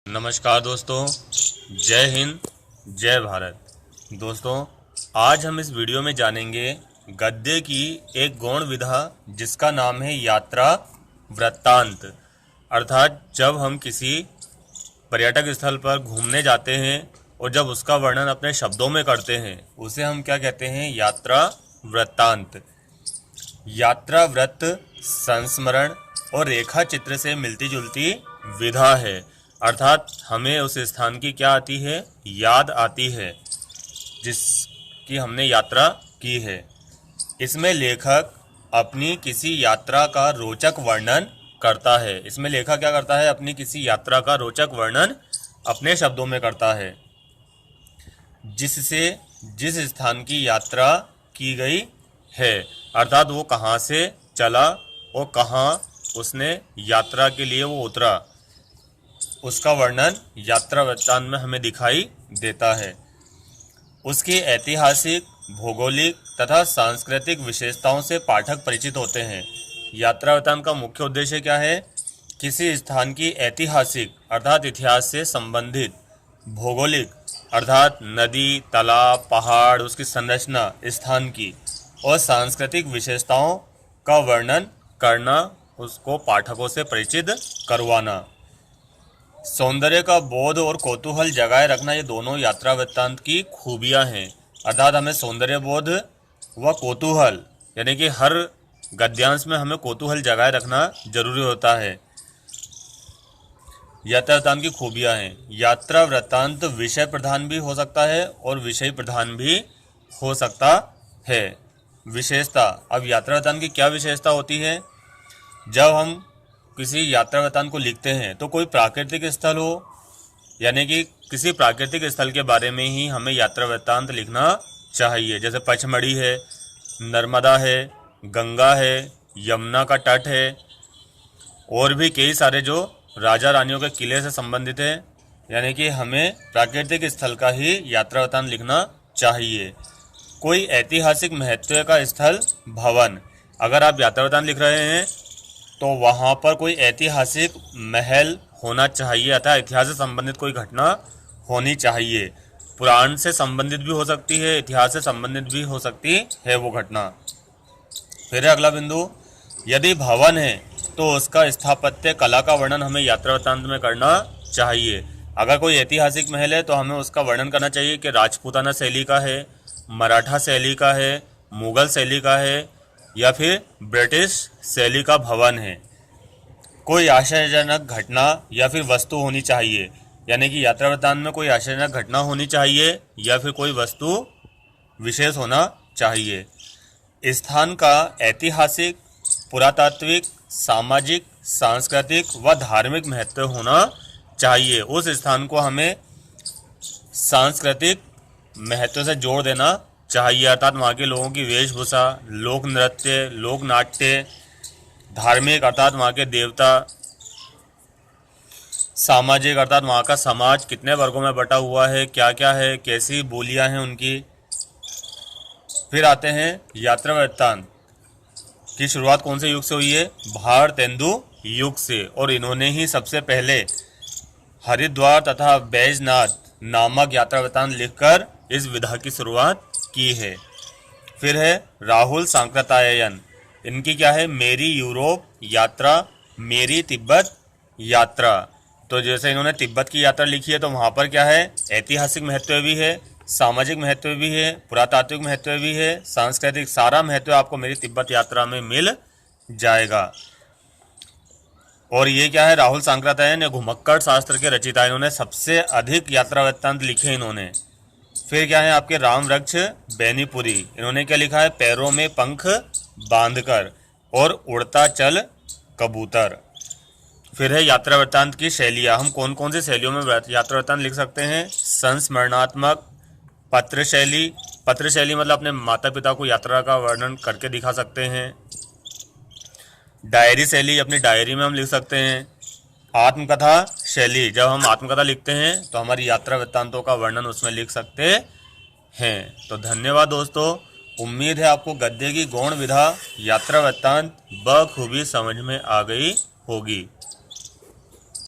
नमस्कार दोस्तों, जय हिंद, जय भारत। दोस्तों, आज हम इस वीडियो में जानेंगे गद्य की एक गौण विधा जिसका नाम है यात्रा वृत्तांत। अर्थात जब हम किसी पर्यटक स्थल पर घूमने जाते हैं और जब उसका वर्णन अपने शब्दों में करते हैं उसे हम क्या कहते हैं? यात्रा वृत्तांत। यात्रा वृत्त संस्मरण और रेखा चित्र से मिलती जुलती विधा है। अर्थात हमें उस स्थान की क्या आती है? याद आती है जिसकी हमने यात्रा की है। इसमें लेखक अपनी किसी यात्रा का रोचक वर्णन करता है। इसमें लेखक क्या करता है? अपनी किसी यात्रा का रोचक वर्णन अपने शब्दों में करता है, जिससे जिस स्थान की यात्रा की गई है, अर्थात वो कहाँ से चला और कहाँ उसने यात्रा के लिए वो उतरा, उसका वर्णन यात्रा वृत्तांत में हमें दिखाई देता है। उसकी ऐतिहासिक, भौगोलिक तथा सांस्कृतिक विशेषताओं से पाठक परिचित होते हैं। यात्रा वृत्तांत का मुख्य उद्देश्य क्या है? किसी स्थान की ऐतिहासिक अर्थात इतिहास से संबंधित, भौगोलिक अर्थात नदी, तालाब, पहाड़, उसकी संरचना स्थान की, और सांस्कृतिक विशेषताओं का वर्णन करना, उसको पाठकों से परिचित करवाना। सौंदर्य का बोध और कौतूहल जगाए रखना, ये दोनों यात्रा वृत्तांत की खूबियां हैं। अर्थात हमें सौंदर्य बोध व कौतूहल, यानी कि हर गद्यांश में हमें कौतूहल जगाए रखना जरूरी होता है। यात्रा वृत्तांत की खूबियां हैं। यात्रा वृत्तांत विषय प्रधान भी हो सकता है और विषय प्रधान भी हो सकता है। विशेषता, अब यात्रा वृत्तांत की क्या विशेषता होती है? जब हम किसी यात्रा वृत्तांत को लिखते हैं तो कोई प्राकृतिक स्थल हो, यानी कि किसी प्राकृतिक स्थल के बारे में ही हमें यात्रा वृत्तांत लिखना चाहिए। जैसे पचमढ़ी है, नर्मदा है, गंगा है, यमुना का तट है, और भी कई सारे जो राजा रानियों के किले से संबंधित है, यानी कि हमें प्राकृतिक स्थल का ही यात्रा वृत्तांत लिखना चाहिए। कोई ऐतिहासिक महत्व का स्थल, भवन, अगर आप यात्रा वृत्तांत लिख रहे हैं तो वहाँ पर कोई ऐतिहासिक महल होना चाहिए, अतः इतिहास से संबंधित कोई घटना होनी चाहिए। पुराण से संबंधित भी हो सकती है, इतिहास से संबंधित भी हो सकती है वो घटना। फिर अगला बिंदु, यदि भवन है तो उसका स्थापत्य कला का वर्णन हमें यात्रा वृत्तांत में करना चाहिए। अगर कोई ऐतिहासिक महल है तो हमें उसका वर्णन करना चाहिए कि राजपूताना शैली का है, मराठा शैली का है, मुगल शैली का है, या फिर ब्रिटिश शैली का भवन है। कोई आश्चर्यजनक घटना या फिर वस्तु होनी चाहिए, यानी कि यात्रा वृत्तांत में कोई आश्चर्यजनक घटना होनी चाहिए या फिर कोई वस्तु विशेष होना चाहिए। स्थान का ऐतिहासिक, पुरातात्विक, सामाजिक, सांस्कृतिक व धार्मिक महत्व होना चाहिए। उस स्थान को हमें सांस्कृतिक महत्व से जोड़ देना चाहिए, अर्थात वहाँ के लोगों की वेशभूषा, लोक नृत्य, लोक नाट्य, धार्मिक अर्थात वहाँ के देवता, सामाजिक अर्थात वहाँ का समाज कितने वर्गों में बटा हुआ है, क्या क्या है, कैसी बोलियां हैं उनकी। फिर आते हैं यात्रा वृत्तांत की शुरुआत कौन से युग से हुई है? भारतेंदु युग से, और इन्होंने ही सबसे पहले हरिद्वार तथा बैजनाथ नामक यात्रा वृत्तांत लिखकर इस विधा की शुरुआत की है। फिर है राहुल सांकृत्यायन, इनकी क्या है? मेरी यूरोप यात्रा, मेरी तिब्बत यात्रा। तो जैसे इन्होंने तिब्बत की यात्रा लिखी है तो वहाँ पर क्या है? ऐतिहासिक महत्व भी है, सामाजिक महत्व भी है, पुरातात्विक महत्व भी है, सांस्कृतिक, सारा महत्व आपको मेरी तिब्बत यात्रा में मिल जाएगा। और ये क्या है? राहुल सांकृत्यायन या घुमक्कड़ शास्त्र के रचयिता, इन्होंने सबसे अधिक यात्रा वृत्तांत लिखे इन्होंने। फिर क्या है आपके? राम वृक्ष बेनीपुरी, इन्होंने क्या लिखा है? पैरों में पंख बांधकर और उड़ता चल कबूतर। फिर है यात्रा वृत्तांत की शैलियाँ। हम कौन कौन सी शैलियों में यात्रा वृत्तांत लिख सकते हैं? संस्मरणात्मक, पत्र शैली, पत्र शैली मतलब अपने माता पिता को यात्रा का वर्णन करके दिखा सकते हैं। डायरी शैली, अपनी डायरी में हम लिख सकते हैं। आत्मकथा शैली, जब हम आत्मकथा लिखते हैं तो हमारी यात्रा वृत्तांतों का वर्णन उसमें लिख सकते हैं। तो धन्यवाद दोस्तों, उम्मीद है आपको गद्य की गौण विधा यात्रा वृत्तांत बखूबी समझ में आ गई होगी।